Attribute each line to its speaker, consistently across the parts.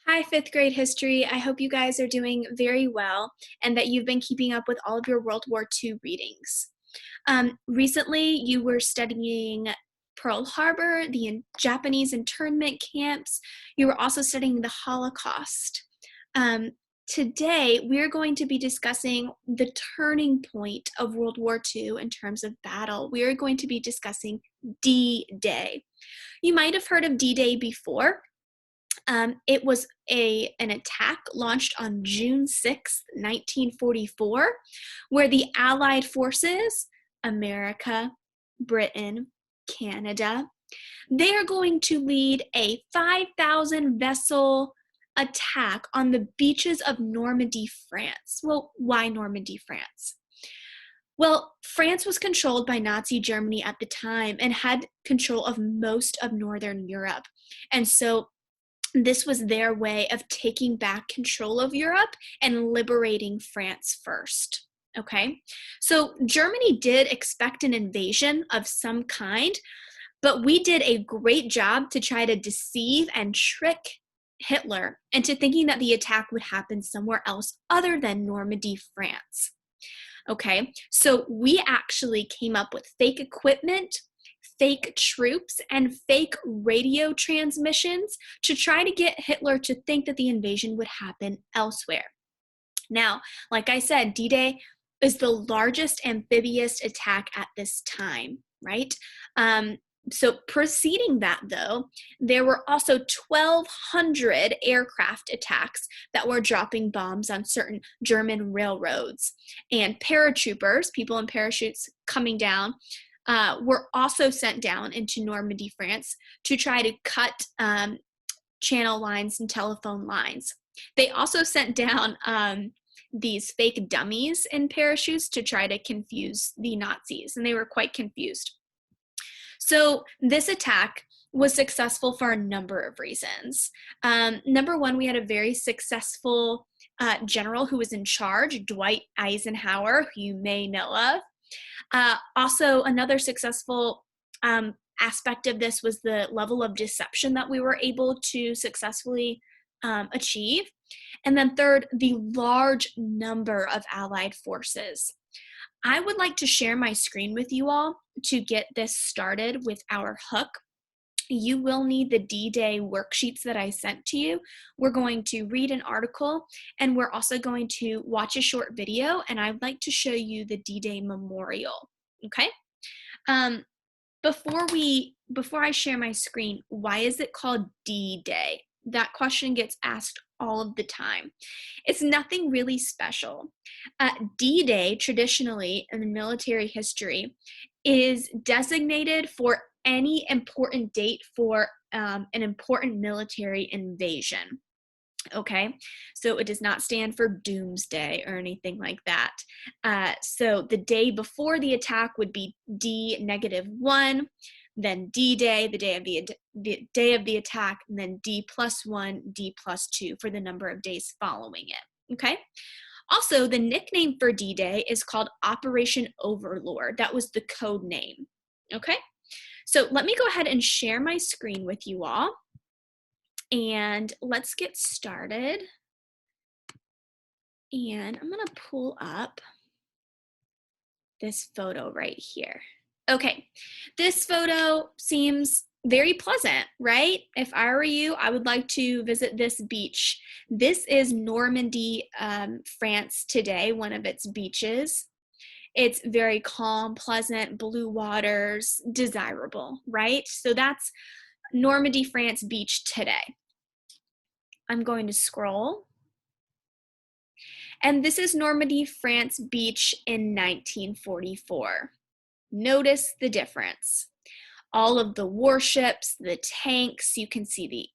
Speaker 1: Hi, fifth grade history. I hope you guys are doing very well and that you've been keeping up with all of your World War II readings. Recently, you were studying Pearl Harbor, the Japanese internment camps. You were also studying the Holocaust. Um, Today, we're going to be discussing the turning point of World War II in terms of battle. We are going to be discussing D-Day. You might have heard of D-Day before. It was an attack launched on June 6th, 1944, where the Allied forces, America, Britain, Canada, they are going to lead a 5,000 vessel attack on the beaches of Normandy, France. Well, why Normandy, France? Well, France was controlled by Nazi Germany at the time and had control of most of Northern Europe. And so this was their way of taking back control of Europe and liberating France first. Okay, so Germany did expect an invasion of some kind, but we did a great job to try to deceive and trick Hitler into thinking that the attack would happen somewhere else other than Normandy, France. Okay, so we actually came up with fake equipment, fake troops, and fake radio transmissions to try to get Hitler to think that the invasion would happen elsewhere. Now, like I said, D-Day is the largest amphibious attack at this time, right? So preceding that, though, there were also 1,200 aircraft attacks that were dropping bombs on certain German railroads. And paratroopers, people in parachutes coming down, were also sent down into Normandy, France to try to cut channel lines and telephone lines. They also sent down these fake dummies in parachutes to try to confuse the Nazis, and they were quite confused. So this attack was successful for a number of reasons. Number one, we had a very successful general who was in charge, Dwight Eisenhower, who you may know of. Also, another successful aspect of this was the level of deception that we were able to successfully achieve. And then third, the large number of Allied forces. I would like to share my screen with you all to get this started with our hook. You will need the D-Day worksheets that I sent to you. We're going to read an article, and we're also going to watch a short video, and I'd like to show you the D-Day memorial, okay? Before I share my screen, why is it called D-Day? That question gets asked all of the time. It's nothing really special. D-Day, traditionally in military history, is designated for any important date for an important military invasion. Okay, so it does not stand for doomsday or anything like that. So the day before the attack would be D-1, then D-Day, the day of the attack, and then D+1, D+2 for the number of days following it. Okay. Also, the nickname for D-Day is called Operation Overlord. That was the code name. Okay. So let me go ahead and share my screen with you all. And let's get started. And I'm going to pull up this photo right here. Okay, this photo seems very pleasant, right? If I were you, I would like to visit this beach. This is Normandy, France today, one of its beaches. It's very calm, pleasant, blue waters, desirable, right? So that's Normandy, France beach today. I'm going to scroll. And this is Normandy, France beach in 1944. Notice the difference. All of the warships, the tanks, you can see the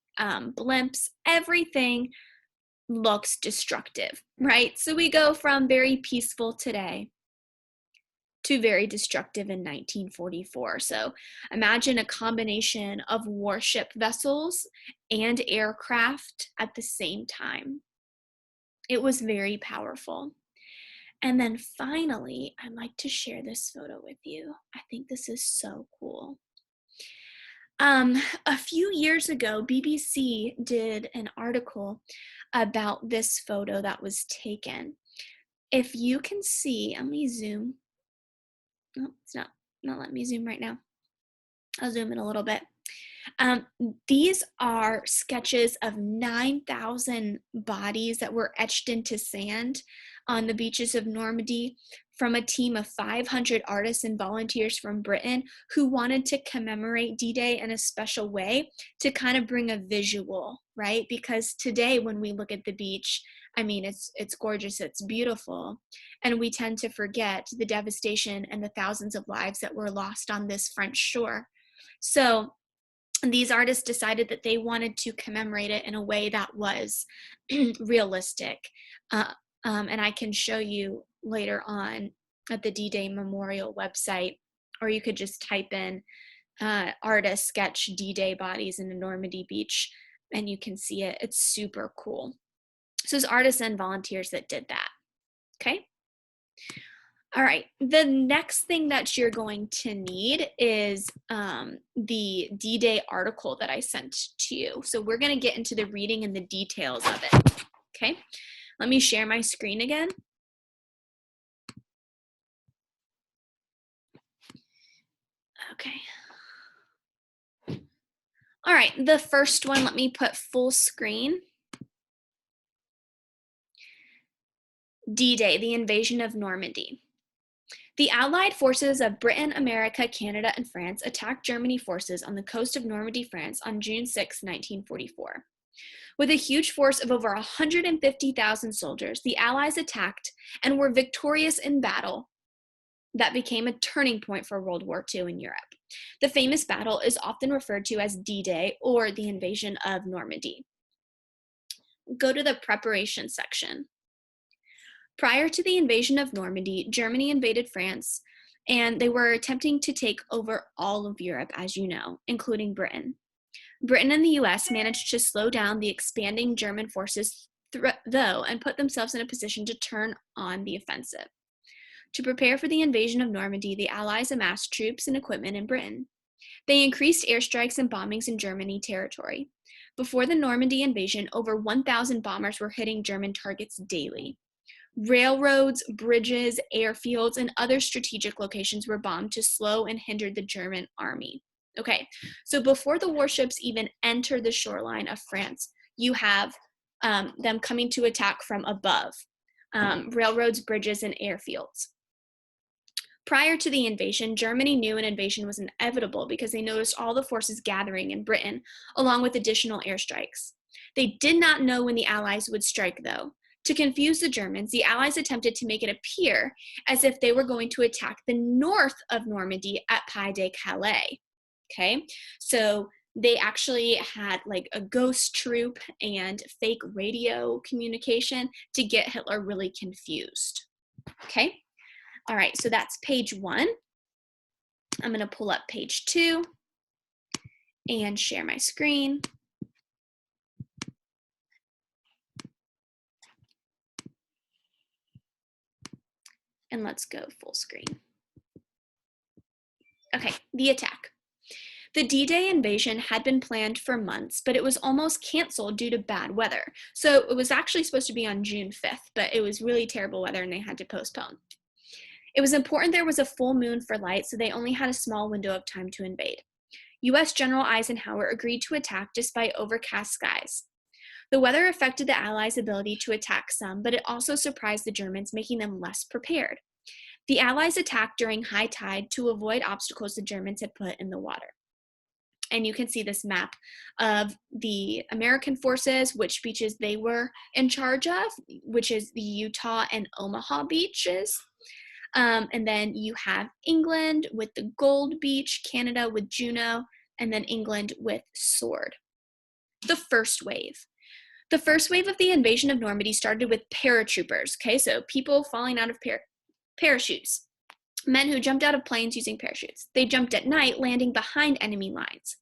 Speaker 1: blimps, everything looks destructive, right? So we go from very peaceful today to very destructive in 1944. So imagine a combination of warship vessels and aircraft at the same time. It was very powerful. And then finally, I'd like to share this photo with you. I think this is so cool. A few years ago, BBC did an article about this photo that was taken. If you can see, let me zoom. Oh, it's not letting me zoom right now. I'll zoom in a little bit. Um, these are sketches of 9,000 bodies that were etched into sand on the beaches of Normandy from a team of 500 artists and volunteers from Britain who wanted to commemorate D-Day in a special way to kind of bring a visual, right? Because today when we look at the beach, I mean, it's gorgeous, it's beautiful, and we tend to forget the devastation and the thousands of lives that were lost on this French shore. So these artists decided that they wanted to commemorate it in a way that was realistic. And I can show you later on at the D-Day Memorial website, or you could just type in artist sketch D-Day bodies in a Normandy beach, and you can see it. It's super cool. So it's artists and volunteers that did that, okay? All right, the next thing that you're going to need is the D-Day article that I sent to you. So we're gonna get into the reading and the details of it, okay? Let me share my screen again. Okay. All right, the first one, let me put full screen. D-Day, the invasion of Normandy. The Allied forces of Britain, America, Canada, and France attacked German forces on the coast of Normandy, France on June 6, 1944. With a huge force of over 150,000 soldiers, the Allies attacked and were victorious in battle that became a turning point for World War II in Europe. The famous battle is often referred to as D-Day or the invasion of Normandy. Go to the preparation section. Prior to the invasion of Normandy, Germany invaded France, and they were attempting to take over all of Europe, as you know, including Britain. Britain and the US managed to slow down the expanding German forces, though, and put themselves in a position to turn on the offensive. To prepare for the invasion of Normandy, the Allies amassed troops and equipment in Britain. They increased airstrikes and bombings in Germany territory. Before the Normandy invasion, over 1,000 bombers were hitting German targets daily. Railroads, bridges, airfields, and other strategic locations were bombed to slow and hinder the German army. Okay, so before the warships even enter the shoreline of France, you have them coming to attack from above, railroads, bridges, and airfields. Prior to the invasion, Germany knew an invasion was inevitable because they noticed all the forces gathering in Britain, along with additional airstrikes. They did not know when the Allies would strike, though. To confuse the Germans, the Allies attempted to make it appear as if they were going to attack the north of Normandy at Pas de Calais. Okay, so they actually had like a ghost troop and fake radio communication to get Hitler really confused. Okay, all right, so that's page 1. I'm going to pull up page 2 and share my screen. And let's go full screen. Okay, the attack. The D-Day invasion had been planned for months, but it was almost canceled due to bad weather. So it was actually supposed to be on June 5th, but it was really terrible weather and they had to postpone. It was important there was a full moon for light, so they only had a small window of time to invade. U.S. General Eisenhower agreed to attack despite overcast skies. The weather affected the Allies' ability to attack some, but it also surprised the Germans, making them less prepared. The Allies attacked during high tide to avoid obstacles the Germans had put in the water. And you can see this map of the American forces, which beaches they were in charge of, which is the Utah and Omaha beaches. And then you have England with the Gold Beach, Canada with Juneau, and then England with Sword. The first wave. The first wave of the invasion of Normandy started with paratroopers, okay, so people falling out of parachutes, men who jumped out of planes using parachutes. They jumped at night, landing behind enemy lines.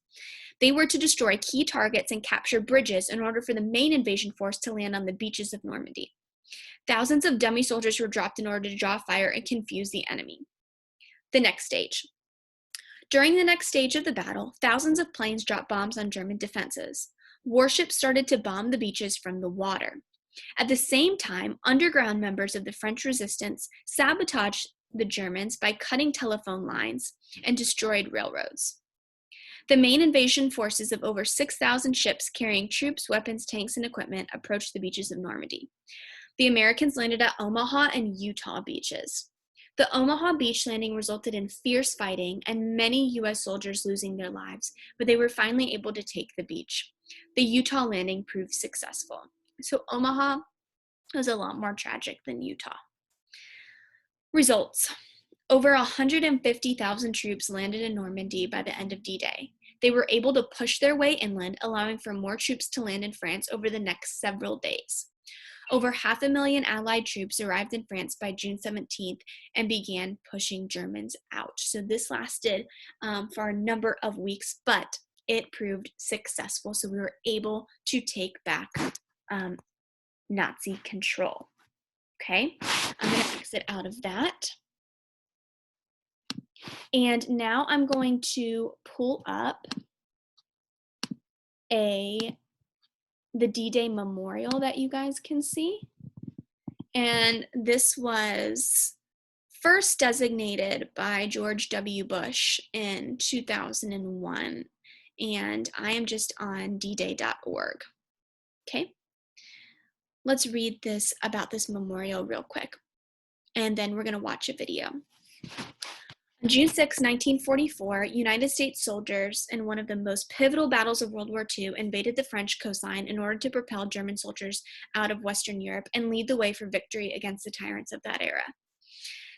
Speaker 1: They were to destroy key targets and capture bridges in order for the main invasion force to land on the beaches of Normandy. Thousands of dummy soldiers were dropped in order to draw fire and confuse the enemy. The next stage. During the next stage of the battle, thousands of planes dropped bombs on German defenses. Warships started to bomb the beaches from the water. At the same time, underground members of the French resistance sabotaged the Germans by cutting telephone lines and destroyed railroads. The main invasion forces of over 6,000 ships carrying troops, weapons, tanks, and equipment approached the beaches of Normandy. The Americans landed at Omaha and Utah beaches. The Omaha beach landing resulted in fierce fighting and many U.S. soldiers losing their lives, but they were finally able to take the beach. The Utah landing proved successful. So Omaha was a lot more tragic than Utah. Results. Over 150,000 troops landed in Normandy by the end of D-Day. They were able to push their way inland, allowing for more troops to land in France over the next several days. Over 500,000 Allied troops arrived in France by June 17th and began pushing Germans out. So this lasted for a number of weeks, but it proved successful. So we were able to take back Nazi control. Okay, I'm going to exit out of that. And now I'm going to pull up the D-Day memorial that you guys can see. And this was first designated by George W. Bush in 2001. And I am just on dday.org. Okay. Let's read this about this memorial real quick. And then we're going to watch a video. On June 6, 1944, United States soldiers in one of the most pivotal battles of World War II invaded the French coastline in order to propel German soldiers out of Western Europe and lead the way for victory against the tyrants of that era.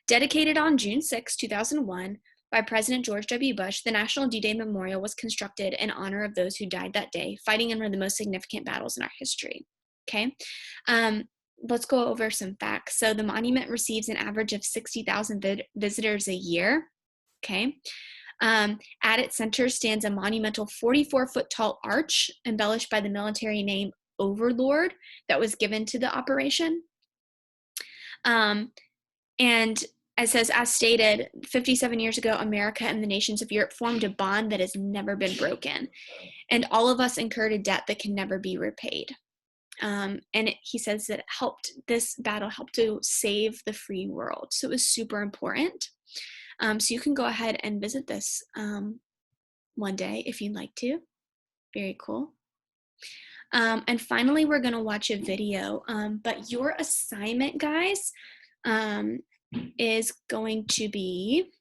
Speaker 1: Dedicated on June 6, 2001, by President George W. Bush, the National D-Day Memorial was constructed in honor of those who died that day, fighting in one of the most significant battles in our history. Okay? Let's go over some facts. So the monument receives an average of 60,000 visitors a year. Okay. At its center stands a monumental 44-foot tall arch embellished by the military name Overlord that was given to the operation. And it says, as stated, 57 years ago, America and the nations of Europe formed a bond that has never been broken. And all of us incurred a debt that can never be repaid. He says that this battle helped to save the free world. So it was super important. So you can go ahead and visit this one day if you'd like to. Very cool. And finally, we're going to watch a video. But your assignment, guys, is going to be,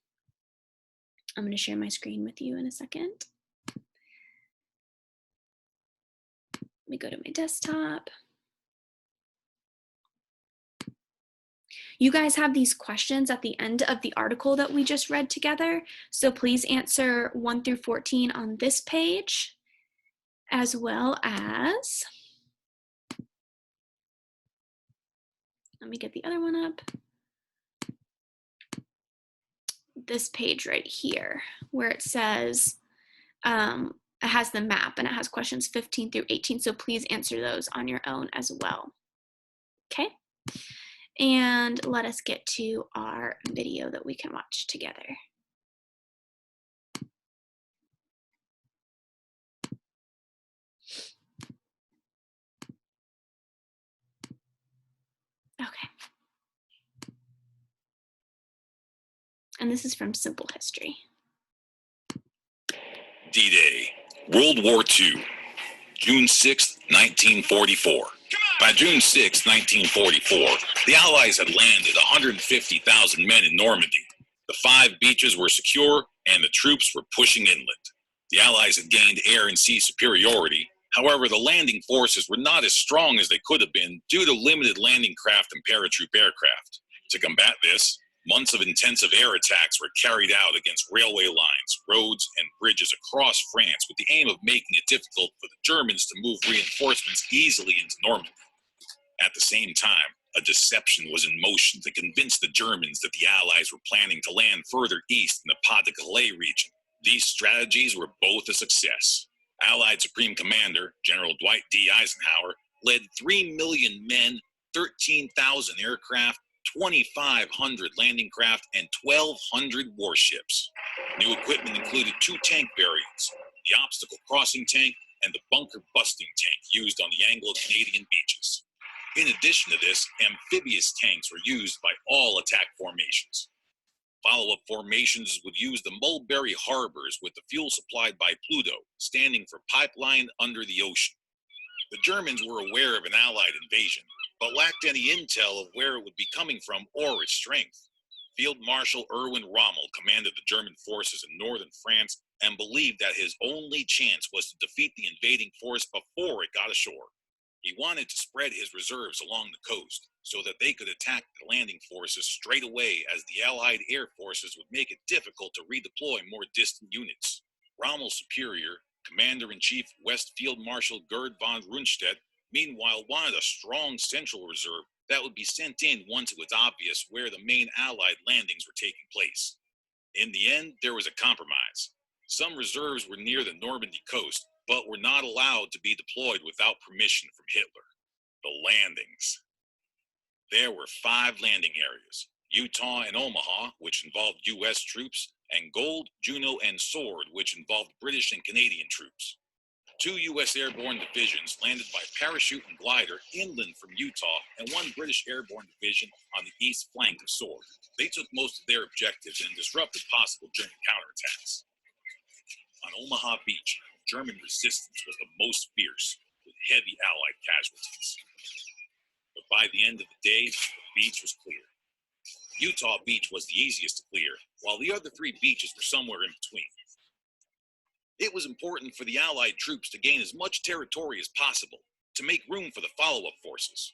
Speaker 1: I'm going to share my screen with you in a second. Let me go to my desktop. You guys have these questions at the end of the article that we just read together. So please answer 1 through 14 on this page, as well as, let me get the other one up. This page right here, where it says, it has the map and it has questions 15 through 18. So please answer those on your own as well. Okay. And let us get to our video that we can watch together. Okay. And this is from Simple History.
Speaker 2: D-Day, World War II, June 6, 1944. By June 6, 1944, the Allies had landed 150,000 men in Normandy. The 5 beaches were secure, and the troops were pushing inland. The Allies had gained air and sea superiority. However, the landing forces were not as strong as they could have been due to limited landing craft and paratroop aircraft. To combat this, months of intensive air attacks were carried out against railway lines, roads, and bridges across France with the aim of making it difficult for the Germans to move reinforcements easily into Normandy. At the same time, a deception was in motion to convince the Germans that the Allies were planning to land further east in the Pas-de-Calais region. These strategies were both a success. Allied Supreme Commander General Dwight D. Eisenhower led 3 million men, 13,000 aircraft, 2,500 landing craft, and 1,200 warships. New equipment included 2 tank variants, the obstacle crossing tank and the bunker busting tank used on the Anglo-Canadian beaches. In addition to this, amphibious tanks were used by all attack formations. Follow-up formations would use the Mulberry Harbors with the fuel supplied by Pluto, standing for Pipeline Under the Ocean. The Germans were aware of an Allied invasion, but lacked any intel of where it would be coming from or its strength. Field Marshal Erwin Rommel commanded the German forces in northern France and believed that his only chance was to defeat the invading force before it got ashore. He wanted to spread his reserves along the coast so that they could attack the landing forces straight away, as the Allied air forces would make it difficult to redeploy more distant units. Rommel's superior, Commander-in-Chief West Field Marshal Gerd von Rundstedt, meanwhile wanted a strong central reserve that would be sent in once it was obvious where the main Allied landings were taking place. In the end, there was a compromise. Some reserves were near the Normandy coast, but were not allowed to be deployed without permission from Hitler. The landings. There were 5 landing areas: Utah and Omaha, which involved U.S. troops, and Gold, Juno, and Sword, which involved British and Canadian troops. 2 U.S. airborne divisions landed by parachute and glider inland from Utah, and 1 British airborne division on the east flank of Sword. They took most of their objectives and disrupted possible German counterattacks. On Omaha Beach, German resistance was the most fierce, with heavy Allied casualties. But by the end of the day, the beach was clear. Utah Beach was the easiest to clear, while the other 3 beaches were somewhere in between. It was important for the Allied troops to gain as much territory as possible, to make room for the follow-up forces.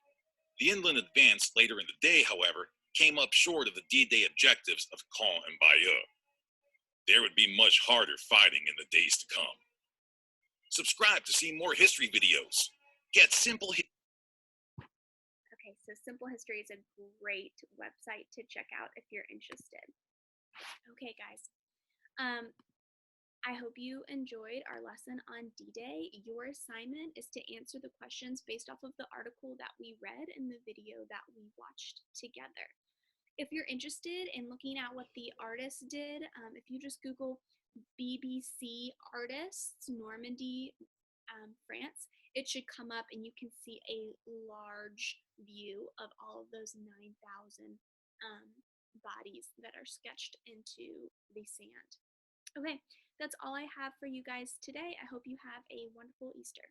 Speaker 2: The inland advance later in the day, however, came up short of the D-Day objectives of Caen and Bayeux. There would be much harder fighting in the days to come. Subscribe to see more history videos. Get Simple History.
Speaker 1: Okay, so Simple History is a great website to check out if you're interested. Okay, guys. I hope you enjoyed our lesson on D-Day. Your assignment is to answer the questions based off of the article that we read in the video that we watched together. If you're interested in looking at what the artists did, if you just Google BBC artists, Normandy, France, it should come up and you can see a large view of all of those 9,000 bodies that are sketched into the sand. Okay, that's all I have for you guys today. I hope you have a wonderful Easter.